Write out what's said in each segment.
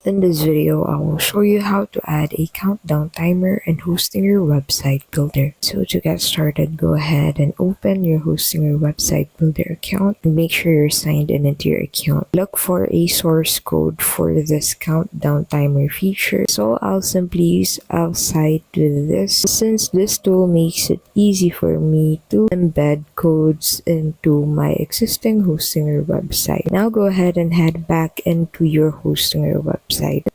In this video, I will show you how to add a countdown timer and Hostinger website builder. So to get started, go ahead and open your Hostinger website builder account and make sure you're signed in into your account. Look for a source code for this countdown timer feature. So I'll simply use outside with this, since this tool makes it easy for me to embed codes into my existing Hostinger website. Now go ahead and head back into your Hostinger website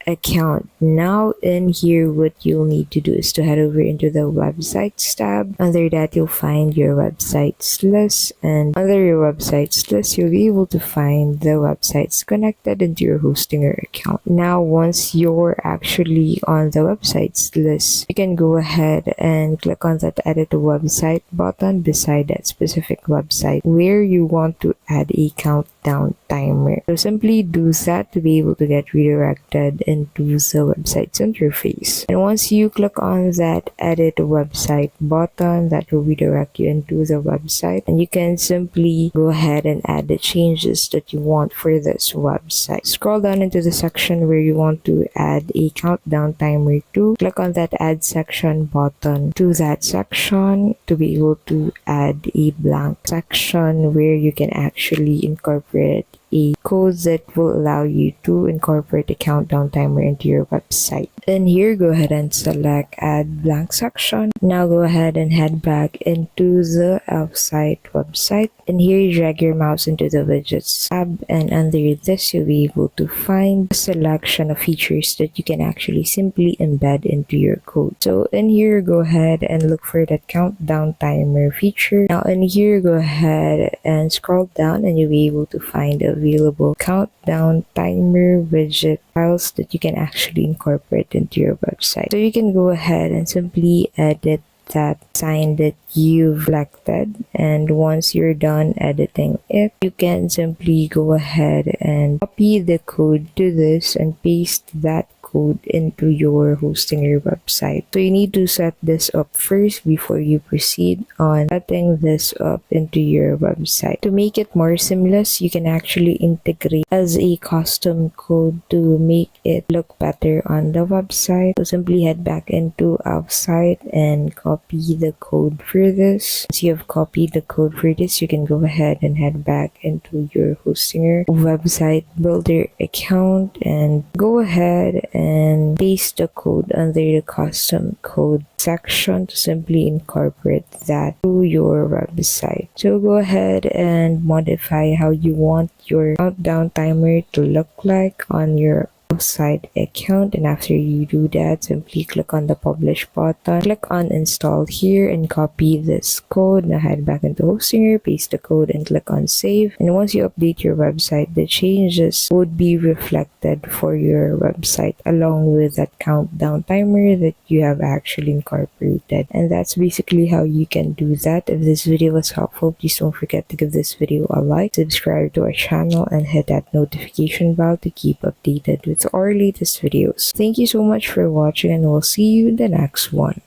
account. Now in here, what you'll need to do is to head over into the websites tab. Under that, you'll find your websites list, and under your websites list, you'll be able to find the websites connected into your Hostinger account. Now once you're actually on the websites list, you can go ahead and click on that edit website button beside that specific website where you want to add a countdown timer. So simply do that to be able to get redirected into the website's interface. And once you click on that edit website button, that will redirect you into the website, and you can simply go ahead and add the changes that you want for this website. Scroll down into the section where you want to add a countdown timer to. Click on that add section button to that section to be able to add a blank section where you can actually incorporate a code that will allow you to incorporate a countdown timer into your website. And here, go ahead and select add blank section. Now go ahead and head back into the outside website, and here you drag your mouse into the widgets tab, and under this you'll be able to find a selection of features that you can actually simply embed into your code. So in here, go ahead and look for that countdown timer feature. Now in here, go ahead and scroll down, and you'll be able to find available countdown timer widget files that you can actually incorporate into your website. So you can go ahead and simply edit that sign that you've selected, and once you're done editing it, you can simply go ahead and copy the code to this and paste that code into your Hostinger website. So you need to set this up first before you proceed on setting this up into your website. To make it more seamless, you can actually integrate as a custom code to make it look better on the website. So simply head back into outside and copy the code for this. Once you have copied the code for this, you can go ahead and head back into your Hostinger website builder account and go ahead and paste the code under the custom code section to simply incorporate that to your website. So go ahead and modify how you want your countdown timer to look like on your website account, and after you do that, simply click on the publish button, click on install here, and copy this code. Now head back into Hostinger, paste the code, and click on save. And once you update your website, the changes would be reflected for your website along with that countdown timer that you have actually incorporated. And that's basically how you can do that. If this video was helpful, please don't forget to give this video a like, subscribe to our channel, and hit that notification bell to keep updated with our latest videos. Thank you so much for watching, and we'll see you in the next one.